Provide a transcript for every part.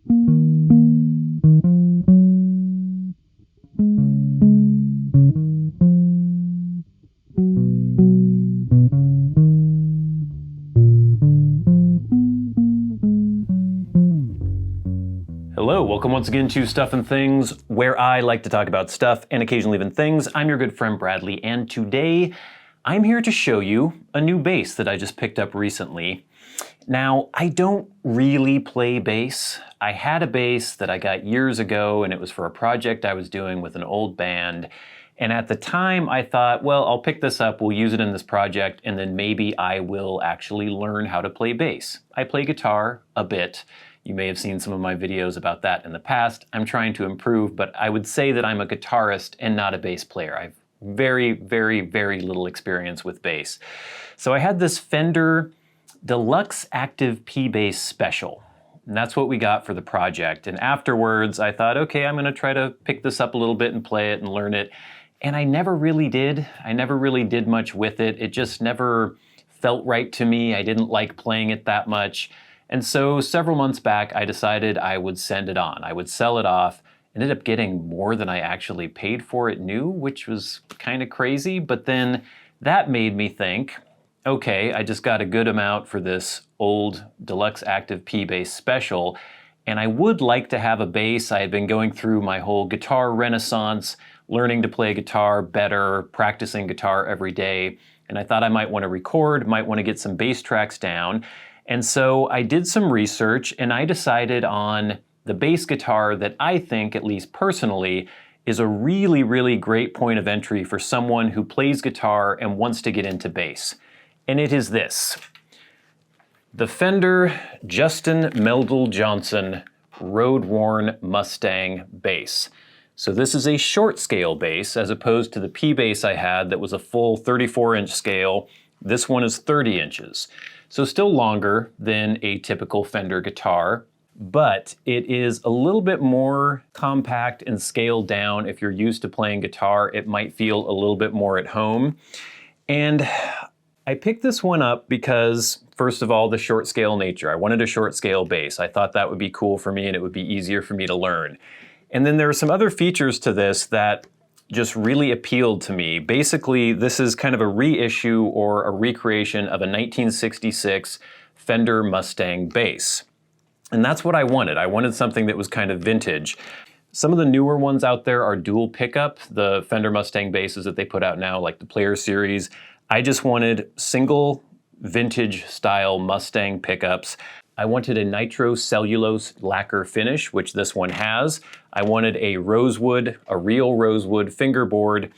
Hello, welcome once again to Stuff and Things, where I like to talk about stuff and occasionally even things. I'm your good friend Bradley, and today I'm here to show you a new bass that I just picked up recently. Now, I don't really play bass. I had a bass that I got years ago, and it was for a project I was doing with an old band. And at the time, I thought, well, I'll pick this up, we'll use it in this project, and then maybe I will actually learn how to play bass. I play guitar a bit. You may have seen some of my videos about that in the past. I'm trying to improve, but I would say that I'm a guitarist and not a bass player. I've very, very, very little experience with bass. So I had this Fender Deluxe Active P-Bass Special, and that's what we got for the project. And afterwards, I thought, okay, I'm gonna try to pick this up a little bit and play it and learn it. And I never really did. I never really did much with it. It just never felt right to me. I didn't like playing it that much. And so several months back, I decided I would send it on. I would sell it off. Ended up getting more than I actually paid for it new, which was kind of crazy. But then that made me think, okay, I just got a good amount for this old Deluxe Active P-Bass Special, and I would like to have a bass. I had been going through my whole guitar renaissance, learning to play guitar better, practicing guitar every day, and I thought I might want to record, might want to get some bass tracks down. And so I did some research, and I decided on the bass guitar that I think, at least personally, is a really, really great point of entry for someone who plays guitar and wants to get into bass. And it is this, the Fender Meldal-Johnsen Road-Worn Mustang bass. So this is a short scale bass, as opposed to the P bass I had that was a full 34-inch scale. This one is 30 inches. So still longer than a typical Fender guitar, but it is a little bit more compact and scaled down. If you're used to playing guitar, it might feel a little bit more at home. And I picked this one up because, first of all, the short scale nature. I wanted a short scale bass. I thought that would be cool for me and it would be easier for me to learn. And then there are some other features to this that just really appealed to me. Basically, this is kind of a reissue or a recreation of a 1966 Fender Mustang bass. And that's what I wanted. I wanted something that was kind of vintage. Some of the newer ones out there are dual pickup, the Fender Mustang basses that they put out now, like the Player Series. I just wanted single vintage style Mustang pickups. I wanted a nitro cellulose lacquer finish, which this one has. I wanted a rosewood, a real rosewood fingerboard,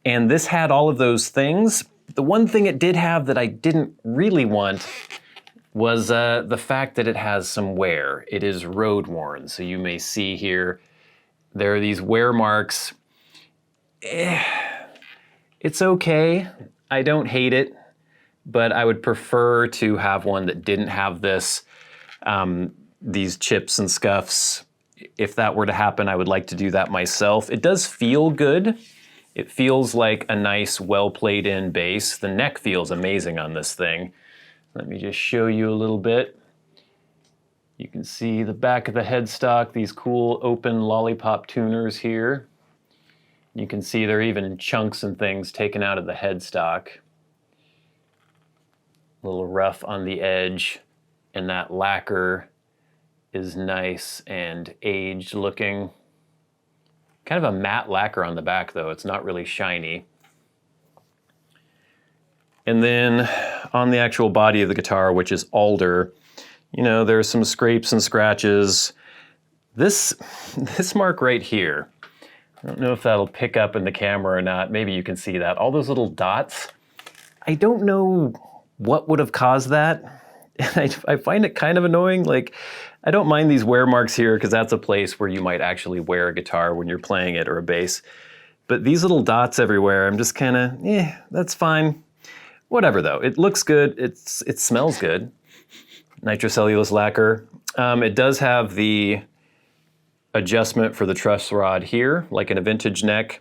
and this had all of those things. The one thing it did have that I didn't really want was the fact that it has some wear. It is road worn, so you may see here, there are these wear marks. It's okay, I don't hate it, but I would prefer to have one that didn't have this. These chips and scuffs. If that were to happen, I would like to do that myself. It does feel good. It feels like a nice, well played in bass. The neck feels amazing on this thing. Let me just show you a little bit. You can see the back of the headstock, these cool open lollipop tuners here. You can see there are even chunks and things taken out of the headstock. A little rough on the edge. And that lacquer is nice and aged looking. Kind of a matte lacquer on the back though, it's not really shiny. And then on the actual body of the guitar, which is alder, you know, there's some scrapes and scratches. This mark right here, I don't know if that'll pick up in the camera or not, maybe you can see that. All those little dots, I don't know what would have caused that. I find it kind of annoying. Like, I don't mind these wear marks here because that's a place where you might actually wear a guitar when you're playing it or a bass. But these little dots everywhere, I'm just kind of, that's fine. Whatever though, it looks good, it smells good. Nitrocellulose lacquer. It does have the adjustment for the truss rod here, like in a vintage neck.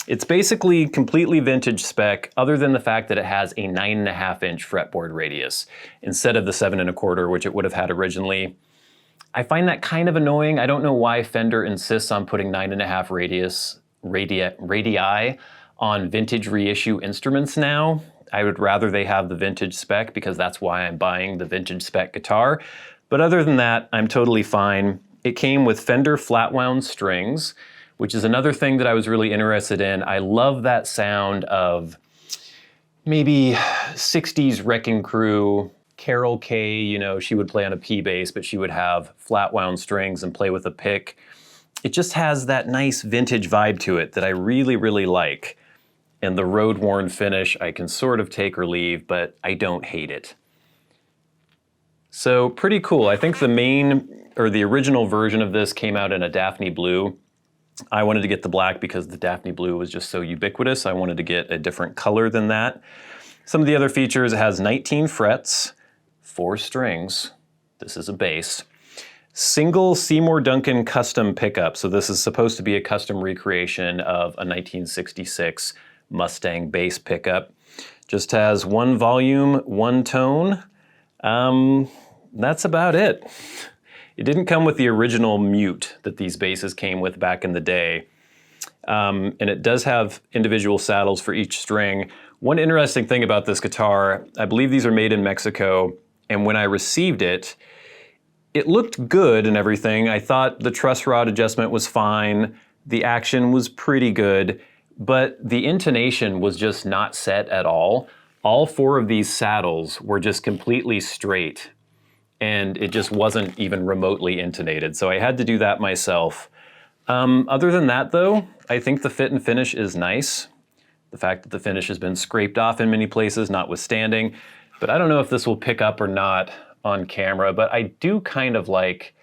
It's basically completely vintage spec, other than the fact that it has a 9.5-inch fretboard radius instead of the 7 1/4, which it would have had originally. I find that kind of annoying. I don't know why Fender insists on putting 9.5 radii on vintage reissue instruments now. I would rather they have the vintage spec because that's why I'm buying the vintage spec guitar. But other than that, I'm totally fine. It came with Fender flat wound strings, which is another thing that I was really interested in. I love that sound of maybe 60s Wrecking Crew, Carol Kay, you know, she would play on a P bass, but she would have flat wound strings and play with a pick. It just has that nice vintage vibe to it that I really, really like. And the road-worn finish I can sort of take or leave, but I don't hate it. So pretty cool. I think the original version of this came out in a Daphne Blue. I wanted to get the black because the Daphne Blue was just so ubiquitous. I wanted to get a different color than that. Some of the other features, it has 19 frets, 4 strings. This is a bass. Single Seymour Duncan custom pickup. So this is supposed to be a custom recreation of a 1966 Mustang bass pickup. Just has 1 volume, 1 tone. That's about it. It didn't come with the original mute that these basses came with back in the day. And it does have individual saddles for each string. One interesting thing about this guitar, I believe these are made in Mexico, and when I received it, it looked good and everything. I thought the truss rod adjustment was fine, the action was pretty good, but the intonation was just not set at all. All 4 of these saddles were just completely straight, and it just wasn't even remotely intonated, so I had to do that myself. Other than that though, I think the fit and finish is nice. The fact that the finish has been scraped off in many places notwithstanding, but I don't know if this will pick up or not on camera, but I do kind of like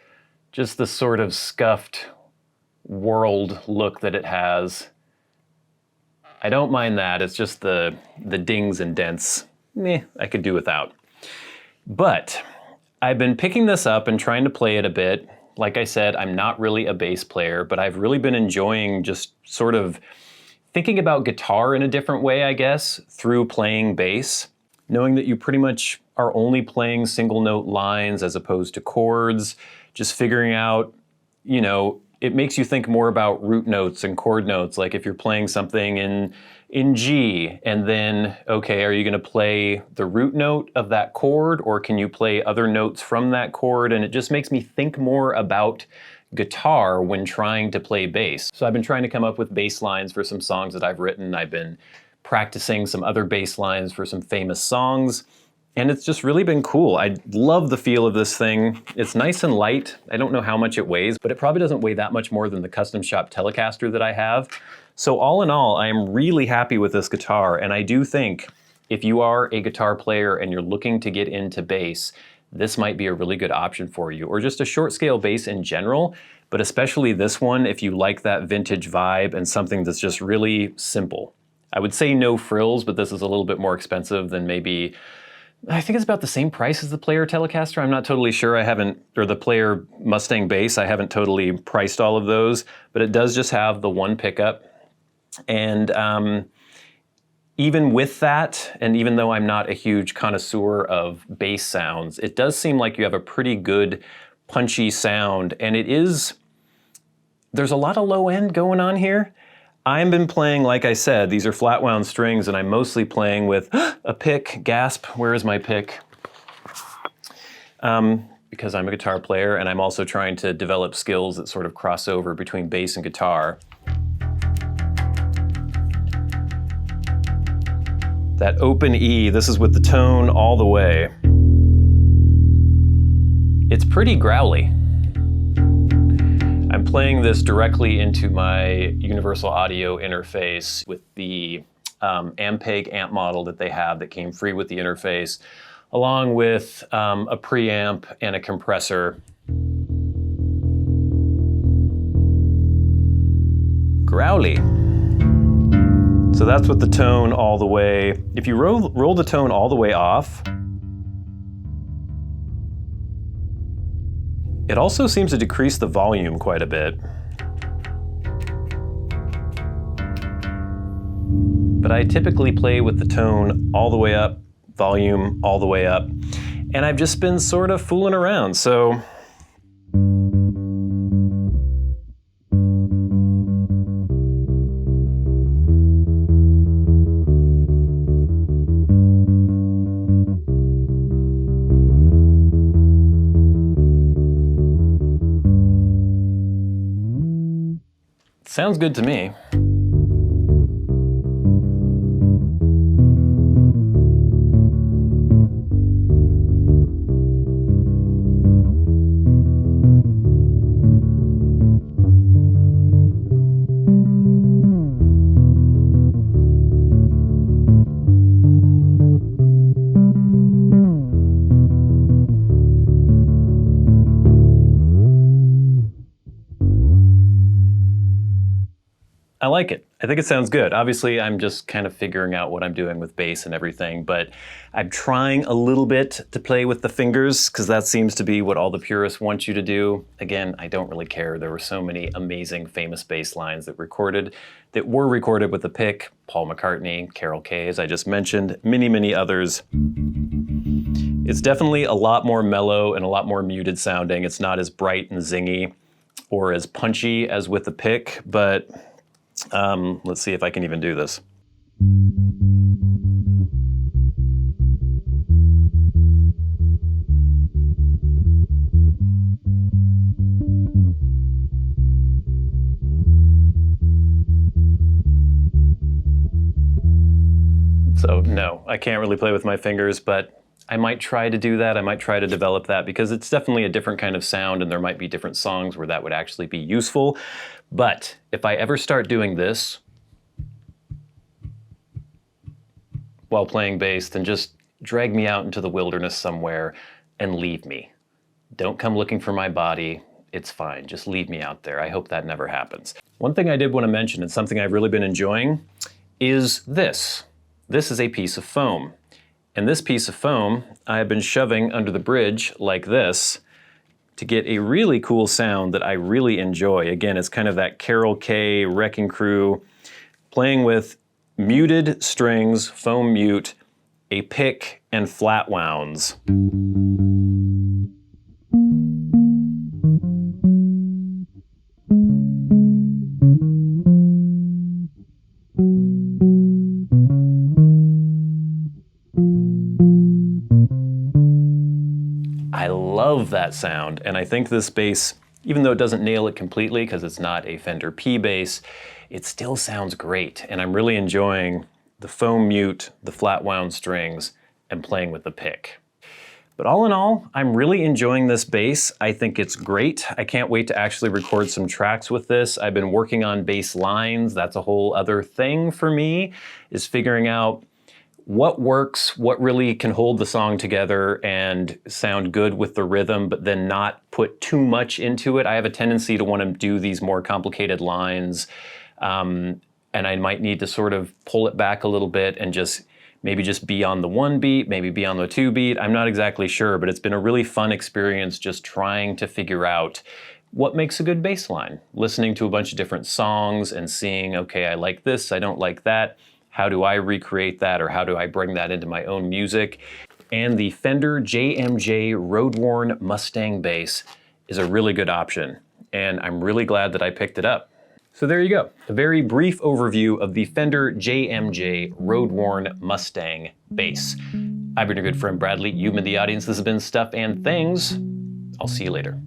just the sort of scuffed world look that it has. I don't mind that, it's just the dings and dents. I could do without. But I've been picking this up and trying to play it a bit. Like I said, I'm not really a bass player, but I've really been enjoying just sort of thinking about guitar in a different way, I guess, through playing bass. Knowing that you pretty much are only playing single note lines as opposed to chords, just figuring out, you know, it makes you think more about root notes and chord notes. Like if you're playing something in G, and then, okay, are you gonna play the root note of that chord, or can you play other notes from that chord? And it just makes me think more about guitar when trying to play bass. So I've been trying to come up with bass lines for some songs that I've written. I've been practicing some other bass lines for some famous songs, and it's just really been cool. I love the feel of this thing. It's nice and light. I don't know how much it weighs, but it probably doesn't weigh that much more than the custom shop Telecaster that I have. So all in all, I am really happy with this guitar, and I do think if you are a guitar player and you're looking to get into bass, this might be a really good option for you, or just a short scale bass in general, but especially this one if you like that vintage vibe and something that's just really simple. I would say no frills, but this is a little bit more expensive than maybe, I think it's about the same price as the Player Telecaster. I'm not totally sure. Or the Player Mustang bass. I haven't totally priced all of those, but it does just have the 1 pickup. And even with that, and even though I'm not a huge connoisseur of bass sounds, it does seem like you have a pretty good punchy sound, and there's a lot of low end going on here. I've been playing, like I said, these are flat wound strings, and I'm mostly playing with a pick. Gasp, where is my pick? Because I'm a guitar player, and I'm also trying to develop skills that sort of cross over between bass and guitar. That open E, this is with the tone all the way. It's pretty growly. I'm playing this directly into my Universal Audio interface with the Ampeg amp model that they have that came free with the interface, along with a preamp and a compressor. Growly. So that's with the tone all the way. If you roll the tone all the way off, it also seems to decrease the volume quite a bit. But I typically play with the tone all the way up, volume all the way up, and I've just been sort of fooling around. So Sounds good to me. I like it. I think it sounds good. Obviously, I'm just kind of figuring out what I'm doing with bass and everything, but I'm trying a little bit to play with the fingers because that seems to be what all the purists want you to do. Again, I don't really care. There were so many amazing, famous bass lines that were recorded with the pick. Paul McCartney, Carol Kaye, as I just mentioned, many, many others. It's definitely a lot more mellow and a lot more muted sounding. It's not as bright and zingy or as punchy as with the pick, but let's see if I can even do this. So no, I can't really play with my fingers, but I might try to do that. I might try to develop that because it's definitely a different kind of sound and there might be different songs where that would actually be useful. But if I ever start doing this while playing bass, then just drag me out into the wilderness somewhere and leave me. Don't come looking for my body. It's fine. Just leave me out there. I hope that never happens. One thing I did want to mention, and something I've really been enjoying, is this. This is a piece of foam. And this piece of foam I have been shoving under the bridge like this to get a really cool sound that I really enjoy. Again, it's kind of that Carol Kaye, Wrecking Crew, playing with muted strings, foam mute, a pick, and flat wounds. I love that sound, and I think this bass, even though it doesn't nail it completely because it's not a Fender P bass, it still sounds great, and I'm really enjoying the foam mute, the flat wound strings, and playing with the pick. But all in all, I'm really enjoying this bass. I think it's great. I can't wait to actually record some tracks with this. I've been working on bass lines. That's a whole other thing for me, is figuring out what works, what really can hold the song together and sound good with the rhythm, but then not put too much into it. I have a tendency to want to do these more complicated lines, and I might need to sort of pull it back a little bit and maybe just be on the 1 beat, maybe be on the 2 beat. I'm not exactly sure, but it's been a really fun experience just trying to figure out what makes a good bass line. Listening to a bunch of different songs and seeing, okay, I like this, I don't like that. How do I recreate that, or how do I bring that into my own music? And the Fender JMJ road-worn Mustang bass is a really good option, and I'm really glad that I picked it up. So there you go, a very brief overview of the Fender JMJ road-worn Mustang bass. I've been your good friend Bradley, you've been the audience, this has been Stuff and Things. I'll see you later.